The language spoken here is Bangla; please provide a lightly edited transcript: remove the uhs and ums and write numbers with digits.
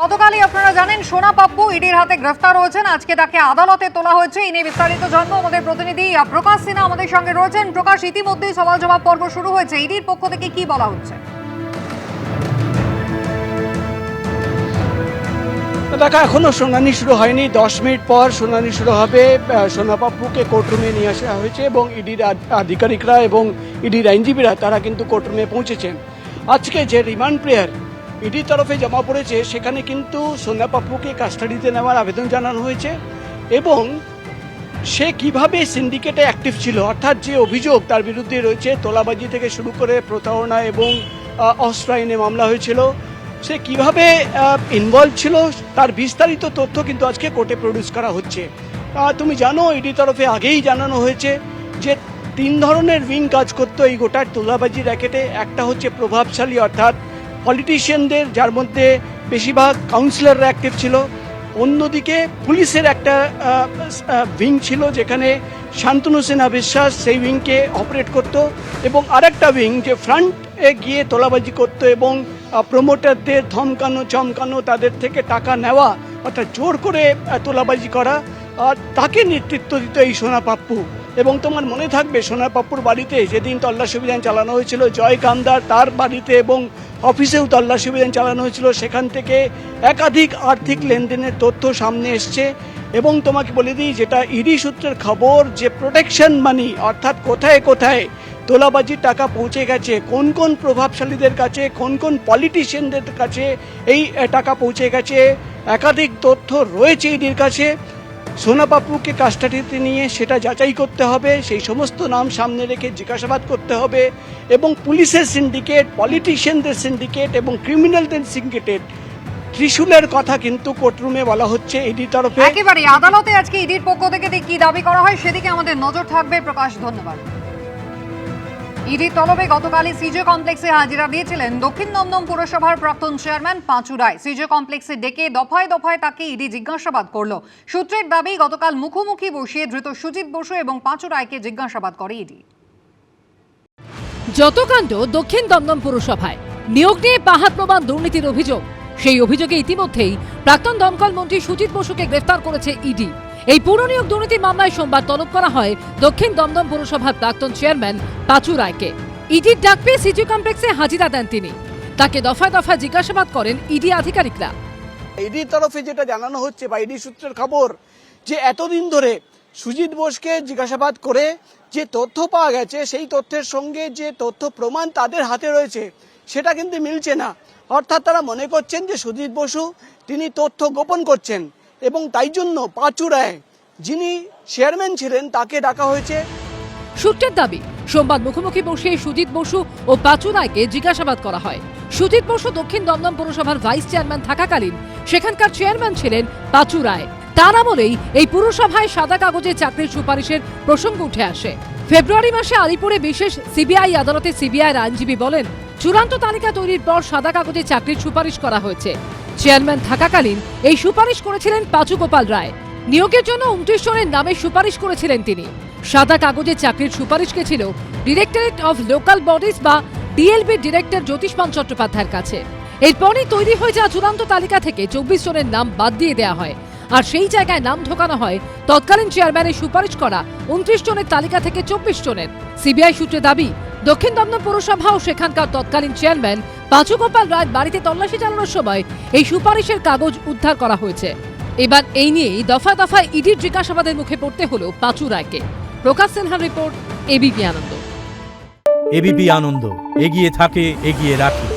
গতকালই আপনারা জানেন সোনা পাপ্পু ইডির হাতে গ্রেফতার হয়েছেন। আজকে তাকে আদালতে তোলা হয়েছে। এই নিয়ে বিস্তারিত জানবো আমাদের প্রতিনিধি প্রকাশ সিনহা আমাদের সঙ্গে রয়েছেন। প্রকাশ, ইতিমধ্যেই সওয়াল জবাব পর্ব শুরু হয়েছে, ইডির পক্ষ থেকে কি বলা হচ্ছে? দেখা এখনো শুনানি শুরু হয়নি। 10 মিনিট পর শুনানি শুরু হবে। সোনা পাপ্পুকে কোর্টরুমে নিয়ে আসা হয়েছে এবং ইডির আধিকারিকরা এবং ইডির আইনজীবীরা তারা কিন্তু কোর্টরুমে পৌঁছেছেন। আজকে যে রিমান্ড প্রেয়ার ইডির তরফে জমা পড়েছে সেখানে কিন্তু সোনা পাপ্পুকে কাস্টাডিতে নেওয়ার আবেদন জানানো হয়েছে এবং সে কিভাবে সিন্ডিকেটে অ্যাক্টিভ ছিল, অর্থাৎ যে অভিযোগ তার বিরুদ্ধে রয়েছে, তোলাবাজি থেকে শুরু করে প্রতারণা এবং অস্ত্র আইনে মামলা হয়েছিল, সে কিভাবে ইনভলভ ছিল তার বিস্তারিত তথ্য কিন্তু আজকে কোর্টে প্রডিউস করা হচ্ছে। তুমি জানো ইডি তরফে আগেই জানানো হয়েছে যে 3 ধরনের উইং কাজ করতো এই গোটার তোলাবাজি র্যাকেটে। একটা হচ্ছে প্রভাবশালী অর্থাৎ পলিটিশিয়ানদের, যার মধ্যে বেশিরভাগ কাউন্সিলররা অ্যাক্টিভ ছিল। অন্যদিকে পুলিশের একটা উইং ছিল যেখানে শান্তনু সিনহা বিশ্বাস সেই উইংকে অপারেট করত, এবং আরেকটা উইং যে ফ্রন্টে গিয়ে তোলাবাজি করত এবং প্রমোটারদের ধমকানো চমকানো, তাদের থেকে টাকা নেওয়া অর্থাৎ জোর করে তোলাবাজি করা, তাকে নেতৃত্ব দিত এই সোনা পাপ্পু। এবং তোমার মনে থাকবে সোনা পাপ্পুর বাড়িতে যেদিন তল্লাশি অভিযান চালানো হয়েছিল, জয় কামদার তার বাড়িতে এবং অফিসেও তল্লাশি অভিযান চালানো হয়েছিল, সেখান থেকে একাধিক আর্থিক লেনদেনের তথ্য সামনে এসছে। এবং তোমাকে বলে দিই, যেটা ইডি সূত্রের খবর, যে প্রোটেকশন মানি অর্থাৎ কোথায় কোথায় তোলাবাজির টাকা পৌঁছে গেছে, কোন কোন প্রভাবশালীদের কাছে, কোন কোন পলিটিশিয়ানদের কাছে এই টাকা পৌঁছে গেছে, একাধিক তথ্য রয়েছে ইডির কাছে। সোনা পাপ্পুকে কাস্টাডিতে নিয়ে সেটা যাচাই করতে হবে, সেই সমস্ত নাম সামনে রেখে জিজ্ঞাসাবাদ করতে হবে এবং পুলিশের সিন্ডিকেট, পলিটিশিয়ানদের সিন্ডিকেট এবং ক্রিমিনালদের সিন্ডিকেট ত্রিশূলের কথা কিন্তু কোর্টরুমে বলা হচ্ছে ইডির তরফে। একেবারে আদালতে আজকে ইডির পক্ষ থেকে কি দাবি করা হয় সেদিকে আমাদের নজর থাকবে। প্রকাশ, ধন্যবাদ। ইডির তলবে গতকালই সিজে কমপ্লেক্সে হাজিরা দিয়েছিলেন দক্ষিণ দমদম পুরসভার প্রাক্তন চেয়ারম্যান পাঁচু রায়। সিজে কমপ্লেক্সে ডেকে দফায় দফায় তাকে ইডি জিজ্ঞাসাবাদ করলো। সূত্রের দাবি, গতকাল মুখোমুখি বসিয়ে ধৃত সুজিত বসু এবং পাঁচু রায়কে জিজ্ঞাসাবাদ করে ইডি। যত কাণ্ড দক্ষিণ দমদম পুরসভায়, নিয়োগ নিয়ে পাহাড় প্রমাণ দুর্নীতির অভিযোগ। সেই অভিযোগে ইতিমধ্যেই প্রাক্তন দমকল মন্ত্রী সুজিত বসুকে গ্রেফতার করেছে ইডি। এই পুর নিয়োগ দুর্নীতি মামলায় সোমবার তলব করা হয় দক্ষিণ দমদম পুরসভার প্রাক্তন চেয়ারম্যান পাঁচু রায়কে। ইডির ডাক পেয়ে সিজি কমপ্লেক্সে হাজিরা দেন তিনি। তাকে দফায় দফায় জিজ্ঞাসাবাদ করেন ইডি আধিকারিকরা। ইডির তরফে যেটা জানানো হচ্ছে বা ইডি সূত্রের খবর, যে এতদিন ধরে সুজিত বোসকে জিজ্ঞাসাবাদ করে যে তথ্য পাওয়া গেছে, সেই তথ্যের সঙ্গে যে তথ্য প্রমাণ তাদের হাতে রয়েছে সেটা কিন্তু মিলছে না। অর্থাৎ তারা মনে করছেন যে সুজিত বসু তিনি তথ্য গোপন করছেন এবং তাই জন্য পাঁচু রায়, যিনি চেয়ারম্যান ছিলেন, তাকে ডাকা হয়েছে। সূত্রের দাবি, সোমবার মুখোমুখি বসে সুজিত বসু ও পাঁচু রায়কে জিজ্ঞাসাবাদ করা হয়। সুজিত বসু দক্ষিণ দমদম পুরসভার ভাইস চেয়ারম্যান থাকাকালীন সেখানকার চেয়ারম্যান ছিলেন পাঁচু রায়। তার আমলেই এই পুরসভায় সাদা কাগজে চাকরির সুপারিশের প্রসঙ্গ উঠে আসে। ফেব্রুয়ারি মাসে আলিপুরে বিশেষ সিবিআই আদালতে সিবিআইয়ের আইনজীবী বলেন, চূড়ান্ত তালিকা তৈরির পর সাদা কাগজে চাকরির সুপারিশ করা হয়েছে। চেয়ারম্যান থাকাকালীন এই সুপারিশ করেছিলেন পাঁচু গোপাল রায়। নিয়োগের জন্য 29 জনের নামে সুপারিশ করেছিলেন তিনি। সাদা কাগজে চাকরির সুপারিশকে ছিল ডিরেক্টরেট অফ লোকাল বডিজ বা ডিএলবি ডিরেক্টর জ্যোতিষ্মান চট্টোপাধ্যায়ের কাছে। এরপরই তৈরি হয়ে যাওয়া চূড়ান্ত তালিকা থেকে 24 জনের নাম বাদ দিয়ে দেওয়া হয়, আর সেই জায়গায় নাম ঢোকানো হয় তৎকালীন চেয়ারম্যানের সুপারিশ করা 29 জনের তালিকা থেকে 24 জনের। সিবিআই সূত্রে দাবি, দক্ষিণ দমদম পুরসভা ও সেখানকার তৎকালীন চেয়ারম্যান পাঁচু গোপাল রায় বাড়িতে তল্লাশি চালানোর সময় এই সুপারিশের কাগজ উদ্ধার করা হয়েছে। এবার এই নিয়েই দফায় দফায় ইডির জিজ্ঞাসাবাদের মুখে পড়তে হলো পাঁচু রায়কে। প্রকাশ সিনহার রিপোর্ট, এবিপি আনন্দ। এবিপি আনন্দ, এগিয়ে থাকে, এগিয়ে রাখে।